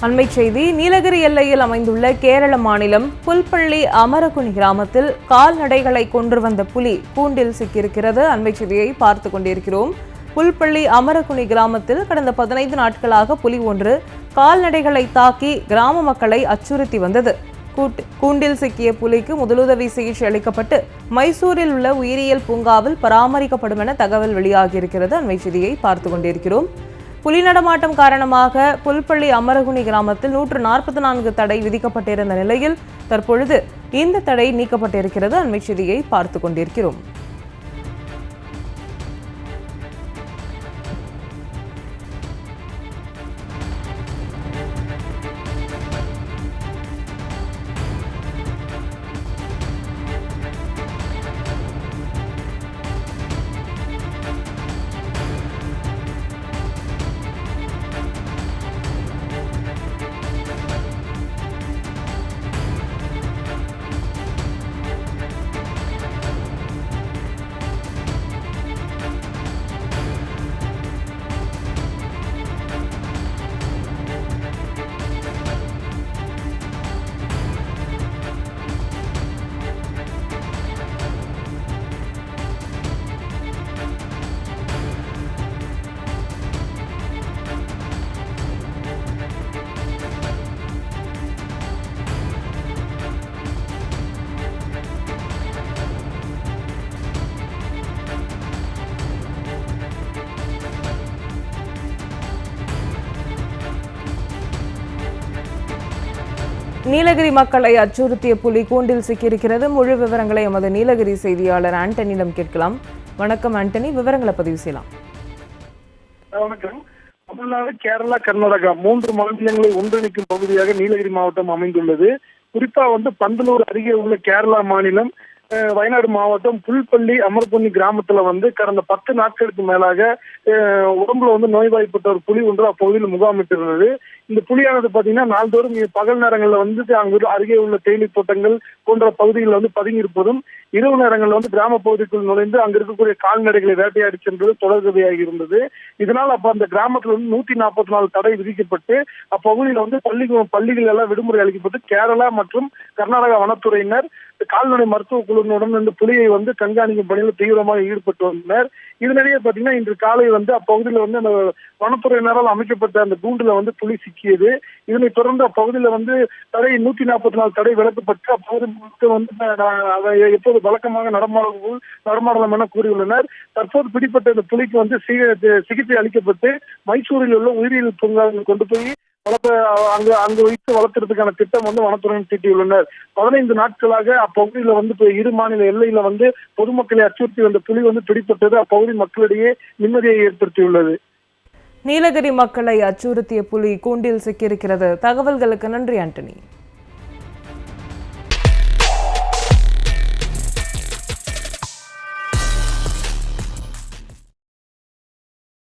அண்மை செய்தி. நீலகிரி எல்லையில் அமைந்துள்ள கேரள மாநிலம் புல்பள்ளி அமரகுணி கிராமத்தில் கால்நடைகளை கொன்று வந்த புலி கூண்டில் சிக்கியிருக்கிறது. அண்மை செய்தியை பார்த்து கொண்டிருக்கிறோம். புல்பள்ளி அமரகுணி கிராமத்தில் கடந்த 15 நாட்களாக புலி ஒன்று கால்நடைகளை தாக்கி கிராம மக்களை அச்சுறுத்தி வந்தது. கூண்டில் சிக்கிய புலிக்கு முதலுதவி சிகிச்சை அளிக்கப்பட்டு மைசூரில் உள்ள உயிரியல் பூங்காவில் பராமரிக்கப்படும் என தகவல் வெளியாகியிருக்கிறது. அண்மை செய்தியை பார்த்து கொண்டிருக்கிறோம். புலி நடமாட்டம் காரணமாக புல்பள்ளி அமரகுணி கிராமத்தில் 144 தடை விதிக்கப்பட்டிருந்த நிலையில் தற்பொழுது இந்த தடை நீக்கப்பட்டிருக்கிறது. அண்மை செய்தியை பார்த்து கொண்டிருக்கிறோம். நீலகிரி மக்களை அச்சுறுத்திய புலி கூண்டில் சிக்கியிருக்கிறது. முழு விவரங்களை எமது நீலகிரி செய்தியாளர் ஆண்டனியிடம் கேட்கலாம். வணக்கம் ஆண்டனி, விவரங்களை பதிவு செய்யலாம். வணக்கம். தமிழ்நாடு, கேரளா, கர்நாடகா 3 மாநிலங்களை ஒன்றிணைக்கும் பகுதியாக நீலகிரி மாவட்டம் அமைந்துள்ளது. குறிப்பா பந்தலூர் அருகே உள்ள கேரளா மாநிலம் வயநாடு மாவட்டம் புல்பள்ளி அமரகுணி கிராமத்துல கடந்த 10 நாட்களுக்கு மேலாக உடம்புல நோய்வாய்ப்பட்ட ஒரு புலி ஒன்று அப்பகுதியில் முகாமிட்டு இருந்தது. இந்த புலியானது பாத்தீங்கன்னா நாள்தோறும் பகல் நேரங்கள்ல அங்கு அருகே உள்ள தேயிலை தோட்டங்கள் போன்ற பகுதிகளில் பதுங்கி இருப்பதும், இரவு நேரங்களில் கிராம பகுதிக்குள் நுழைந்து அங்க இருக்கக்கூடிய கால்நடைகளை வேட்டையாடி சென்றது தொடர்கதையாக இருந்தது. இதனால் அந்த கிராமத்துல 144 தடை விதிக்கப்பட்டு அப்பகுதியில் பள்ளிகள் எல்லாம் விடுமுறை அளிக்கப்பட்டு கேரளா மற்றும் கர்நாடகா வனத்துறையினர் கால்நடை மருத்துவ குழுவினுடன் இந்த புலியை கண்காணிக்கும் பணியில் தீவிரமாக ஈடுபட்டு வந்தனர். இதனிடையே பாத்தீங்கன்னா இன்று காலை அப்பகுதியில் அந்த வனத்துறையினரால் அமைக்கப்பட்ட அந்த கூண்டுல புலி சிக்கியது. இதனைத் தொடர்ந்து அப்பகுதியில் தடை 144 தடை விலக்கப்பட்டு அப்பகுதி எப்போது வழக்கமாக நடமாடலாம் என கூறியுள்ளனர். தற்போது பிடிப்பட்ட இந்த புலிக்கு சிகிச்சை அளிக்கப்பட்டு மைசூரில் உள்ள உயிரியல் பூங்காவில் கொண்டு போய் அங்கு வைத்து வளர்த்துறதுக்கான திட்டம் வனத்துறையினர் தீட்டியுள்ளனர். 15 நாட்களாக அப்பகுதியில இரு மாநில எல்லையில பொதுமக்களை அச்சுறுத்தி வந்த புலி பிடிப்பட்டது அப்பகுதி மக்களிடையே நிம்மதியை ஏற்படுத்தியுள்ளது. நீலகிரி மக்களை அச்சுறுத்திய புலி கூண்டில் சிக்கியிருக்கிறது. தகவல்களுக்கு நன்றி ஆண்டனி.